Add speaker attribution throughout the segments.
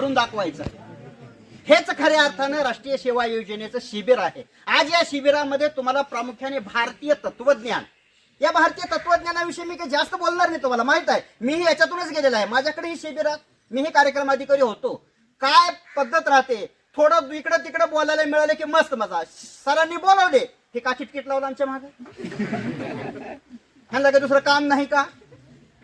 Speaker 1: करून दाखवायचं. हेच खऱ्या अर्थानं राष्ट्रीय सेवा योजनेचं शिबिर आहे. आज या शिबिरामध्ये तुम्हाला प्रामुख्याने भारतीय तत्वज्ञान, या भारतीय तत्वज्ञानाविषयी मी काही जास्त बोलणार नाही, तुम्हाला माहित आहे, मीही याच्यातूनच गेलेला आहे. माझ्याकडेही शिबिरात मीही कार्यक्रम अधिकारी होतो. काय पद्धत राहते, थोडं इकडं तिकडं बोलायला मिळालं की मस्त मजा. सरांनी बोलवले हे का किटकिट लावलं आमच्या मागे, ह्यांना काही दुसरं काम नाही का,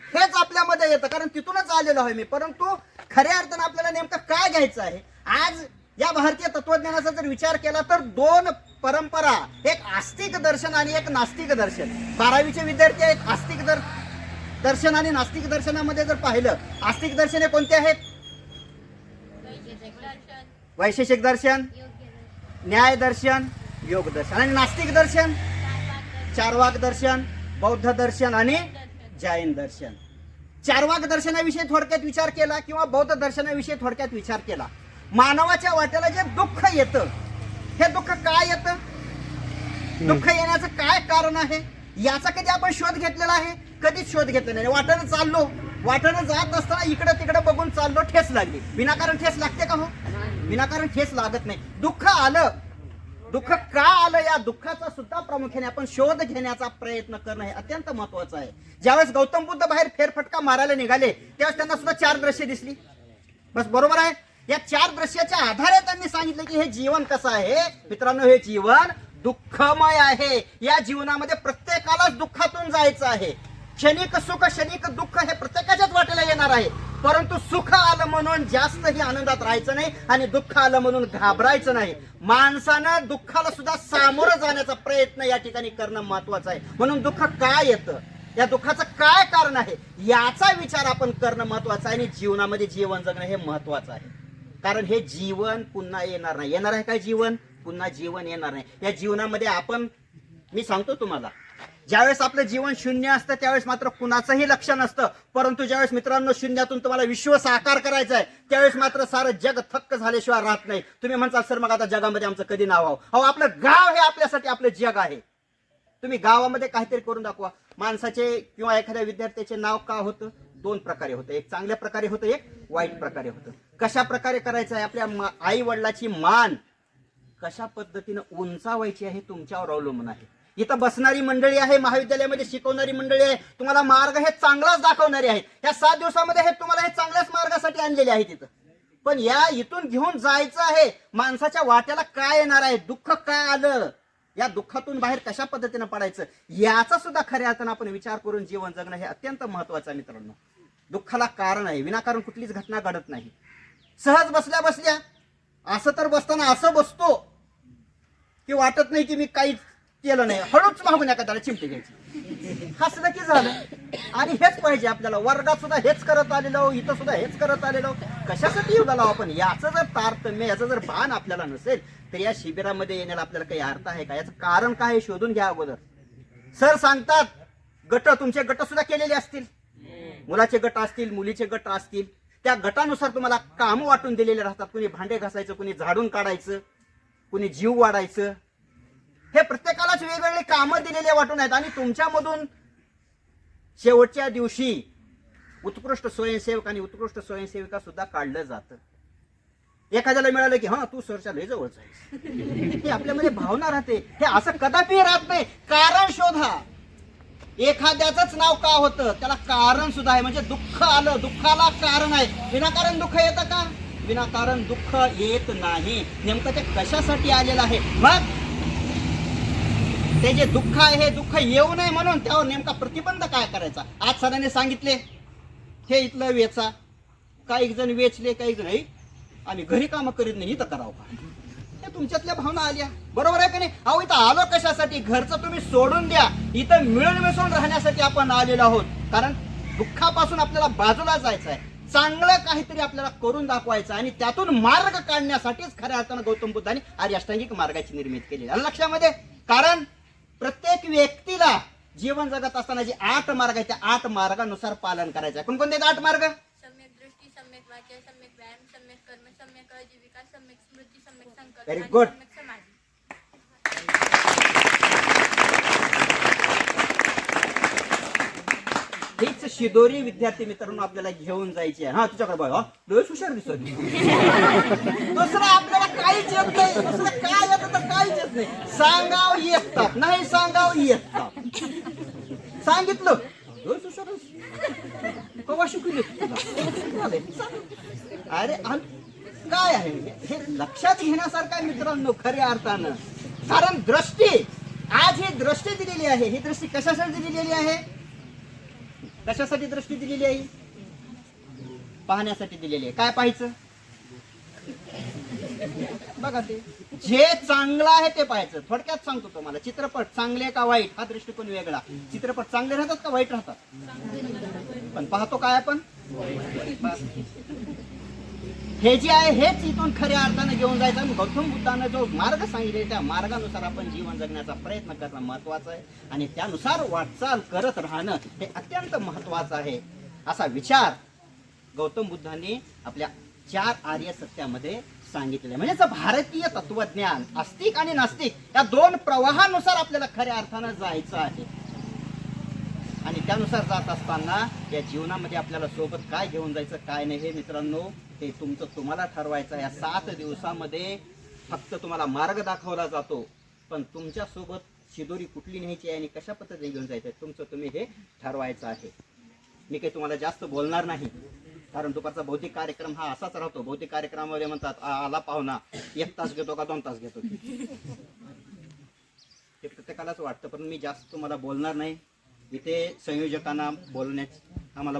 Speaker 1: हेच आपल्यामध्ये येतं, कारण तिथूनच आलेलो आहे मी. परंतु खऱ्या अर्थानं आपल्याला नेमकं काय घ्यायचं आहे. आज या भारतीय तत्वज्ञानाचा जर विचार केला तर दोन परंपरा, एक आस्तिक दर्शन आणि एक नास्तिक दर्शन. 12वीचे विद्यार्थी आहेत. आस्तिक दर्शन आणि नास्तिक दर्शनामध्ये जर पाहिलं, आस्तिक दर्शने कोणते आहेत? वैशेषिक दर्शन, न्याय दर्शन, योग दर्शन. आणि नास्तिक दर्शन चार्वाक दर्शन, बौद्ध दर्शन आणि जैन दर्शन. चार्वाक दर्शनाविषयी थोडक्यात विचार केला किंवा बौद्ध दर्शनाविषयी थोडक्यात विचार केला, मानवाच्या वाट्याला जे दुःख येतं, हे दुःख काय येतं, दुःख येण्याचं काय कारण आहे, याचा कधी आपण शोध घेतलेला आहे? कधीच शोध घेतलेला नाही. वाटेनं जात असताना इकडं तिकडं बघून चाललो, ठेस लागली. विनाकारण ठेस लागते का? हो, विनाकारण ठेस लागत नाही. दुःख आलं, दुःख का आलं, या दुःखाचा सुद्धा प्रामुख्याने आपण शोध घेण्याचा प्रयत्न करणं हे अत्यंत महत्वाचं आहे. ज्यावेळेस गौतम बुद्ध बाहेर फेरफटका मारायला निघाले त्यावेळेस त्यांना सुद्धा 4 दृश्य दिसली. बस बरोबर आहे. या 4 दृश्याच्या आधारे त्यांनी सांगितलं की हे जीवन कसं आहे मित्रांनो, हे जीवन दुःखमय आहे. या जीवनामध्ये प्रत्येकालाच दुःखातून जायचं आहे. क्षणिक सुख क्षणिक दुःख हे प्रत्येकाच्याच वाटेला येणार आहे. परंतु सुख आलं म्हणून जास्तही आनंदात राहायचं नाही आणि दुःख आलं म्हणून घाबरायचं नाही. माणसानं दुःखाला सुद्धा सामोरं जाण्याचा प्रयत्न या ठिकाणी करणं महत्वाचं आहे. म्हणून दुःख काय येतं, या दुःखाचं काय कारण आहे, याचा विचार आपण करणं महत्वाचं आहे आणि जीवनामध्ये जीवन जगणं हे महत्वाचं आहे. कारण हे जीवन पुन्हा येणार नाही. येणार आहे काय जीवन? पुन्हा जीवन येणार नाही. या जीवनामध्ये आपण, मी सांगतो तुम्हाला, ज्यावेळेस आपलं जीवन शून्य असतं त्यावेळेस मात्र कुणाचंही लक्ष नसतं. परंतु ज्यावेळेस मित्रांनो शून्यातून तुम्हाला विश्व साकार करायचं आहे त्यावेळेस मात्र सारं जग थक्क झाल्याशिवाय राहत नाही. तुम्ही म्हणता सर मग आता जगामध्ये आमचं कधी नाव व्हावं? अहो, आपलं गाव हे आपल्यासाठी आपलं जग आहे. तुम्ही गावामध्ये काहीतरी करून दाखवा. माणसाचे किंवा एखाद्या विद्यार्थ्याचे नाव का होतं? 2 प्रकारे होतं. एक चांगल्या प्रकारे होतं, एक वाईट प्रकारे होतं. कशा प्रकारे करायचं आहे? आपल्या आई वडिलाची मान कशा पद्धतीनं उंचावायची आहे तुमच्यावर अवलंबून आहे. इथं बसणारी मंडळी आहे, महाविद्यालयामध्ये शिकवणारी मंडळी आहे, तुम्हाला मार्ग हे चांगलाच दाखवणारे आहेत. या 7 दिवसामध्ये हे तुम्हाला हे चांगल्याच मार्गासाठी आणलेले आहेत इथं. पण या इथून घेऊन जायचं आहे. माणसाच्या वाट्याला काय येणार आहे, दुःख काय आलं, या दुःखातून बाहेर कशा पद्धतीनं पडायचं, याचा सुद्धा खऱ्या अर्थानं आपण विचार करून जीवन जगणं हे अत्यंत महत्वाचं आहे मित्रांनो. दुःखाला कारण आहे, विनाकारण कुठलीच घटना घडत नाही. सहज बसल्या बसल्या असं तर बसताना असं बसतो की वाटत नाही की मी काहीच केलं नाही, हळूच मागून एखाद्याला चिमटी घ्यायची, हसलं की झालं. आणि हेच पाहिजे आपल्याला. वर्गात सुद्धा हेच करत आलेलो, इथं सुद्धा हेच करत आलेलो. कशासाठी येऊ लागलो आपण? याचं जर तारतम्य, याचं जर भान आपल्याला नसेल तर या शिबिरामध्ये येण्याला आपल्याला काही अर्थ आहे का? याचं कारण काय हे शोधून घ्या अगोदर. सर सांगतात गट, तुमचे गट सुद्धा केलेले असतील, मुलाचे गट असतील, मुलीचे गट असतील. त्या गटानुसार तुम्हाला काम वाटून दिलेले राहतात. कुणी भांडे घासायचं, कुणी झाडून काढायचं, कुणी जीव वाढायचं. हे प्रत्येकालाच वेगवेगळे कामं दिलेले वाटून आहेत. आणि तुमच्यामधून शेवटच्या दिवशी उत्कृष्ट स्वयंसेवक आणि उत्कृष्ट स्वयंसेविका सुद्धा काढलं जातं. एखाद्याला मिळालं की हा तू सरच्या लय जवळच आहेस, हे आपल्यामध्ये भावना राहते. हे असं कदापि राहत नाही. कारण शोधा. एखाद्याच नाव का होतं त्याला कारण सुद्धा आहे. म्हणजे दुःख आलं, दुःखाला कारण आहे. विनाकारण दुःख येतं का? विनाकारण दुःख येत नाही. नेमकं ते कशासाठी आलेलं आहे? मग ते जे दुःख आहे हे दुःख येऊ नये म्हणून त्यावर नेमका प्रतिबंध काय करायचा? आज सरांनी सांगितले हे इथलं वेचा, काही जण वेचले, काही जण आम्ही घरी कामं करीत नाही, इथं करावं का? हे तुमच्यातल्या भावना आल्या, बरोबर आहे का नाही? अहो, इथं आलो कशासाठी? घरचं तुम्ही सोडून द्या, इथं मिळून मिसळून राहण्यासाठी आपण आलेलो आहोत. कारण दुःखापासून आपल्याला बाजूला जायचं आहे, चांगलं काहीतरी आपल्याला करून दाखवायचं आणि त्यातून मार्ग काढण्यासाठीच खऱ्या अर्थानं गौतम बुद्धांनी आर्य अष्टांगिक मार्गाची निर्मिती केली. आलं लक्षामध्ये? कारण प्रत्येक व्यक्तीला जीवन जगत असताना जे 8 मार्ग आहेत त्या 8 मार्गानुसार पालन करायचं आहे. कोणकोणते 8 मार्ग?
Speaker 2: सम्यक दृष्टी, सम्यक वाचा, सम्यक व्यायाम, सम्यक कर्म, सम्यक आजीविका, सम्यक स्मृती, सम्यक संकल्प,
Speaker 1: व्हेरी गुड.
Speaker 2: सम्यक समाधी.
Speaker 1: हीच शिदोरी विद्यार्थी मित्रांनो आपल्याला घेऊन जायची आहे. हा तुझ्याकडे बघ, डोळे हुशार दिसत. दुसरं आपल्याला काहीच येत नाही. दुसरं काय येतं तर काहीच येत नाही. सांगाव येतात, नाही सांगाव येतात. सांगितलं डोळे हुशार कवा शिकले. अरे काय आहे हे लक्षात घेण्यासारखं आहे मित्रांनो खऱ्या अर्थानं. कारण दृष्टी, आज ही दृष्टी दिलेली आहे. ही दृष्टी कशासाठी दिलेली आहे? कशासाठी दृष्टी दिलेली आहे? पाहण्यासाठी दिलेली आहे. काय पाहायचं? बघा ते जे चांगलं आहे ते पाहायचं. थोडक्यात सांगतो तुम्हाला, चित्रपट चांगले का वाईट हा दृष्टिकोन वेगळा. चित्रपट चांगले राहतात का वाईट राहतात? पण पाहतो काय आपण? हे जे आहे हेच इथून खऱ्या अर्थानं घेऊन जायचं. आणि गौतम बुद्धानं जो मार्ग सांगितले त्या मार्गानुसार आपण जीवन जगण्याचा प्रयत्न करणं महत्वाचं आहे. आणि त्यानुसार वाटचाल करत राहणं हे अत्यंत महत्वाचं आहे. असा विचार गौतम बुद्धांनी आपल्या 4 आर्य सत्यामध्ये सांगितले. म्हणजे भारतीय तत्वज्ञान आस्तिक आणि नास्तिक या 2 प्रवाहानुसार आपल्याला खऱ्या अर्थानं जायचं आहे. आणि त्यानुसार जात असताना या जीवनामध्ये आपल्याला सोबत काय घेऊन जायचं काय नाही हे मित्रांनो ते तुम्हाला ठरवायचं. या 7 दिवसामध्ये फक्त तुम्हाला मार्ग दाखवला जातो, पण तुमच्या सोबत शिदोरी कुठली न्यायची आहे आणि कशा पद्धतीने घेऊन जायचं तुमचं तुम्ही हे ठरवायचं आहे. मी काही तुम्हाला जास्त बोलणार नाही, कारण दुपारचा भौतिक कार्यक्रम हा असाच राहतो. भौतिक कार्यक्रमामध्ये म्हणतात आला पाहुणा 1 तास घेतो का 2 तास घेतो, ते प्रत्येकालाच वाटतं. पण मी जास्त तुम्हाला बोलणार नाही. इथे संयोजकांना बोलण्यास आम्हाला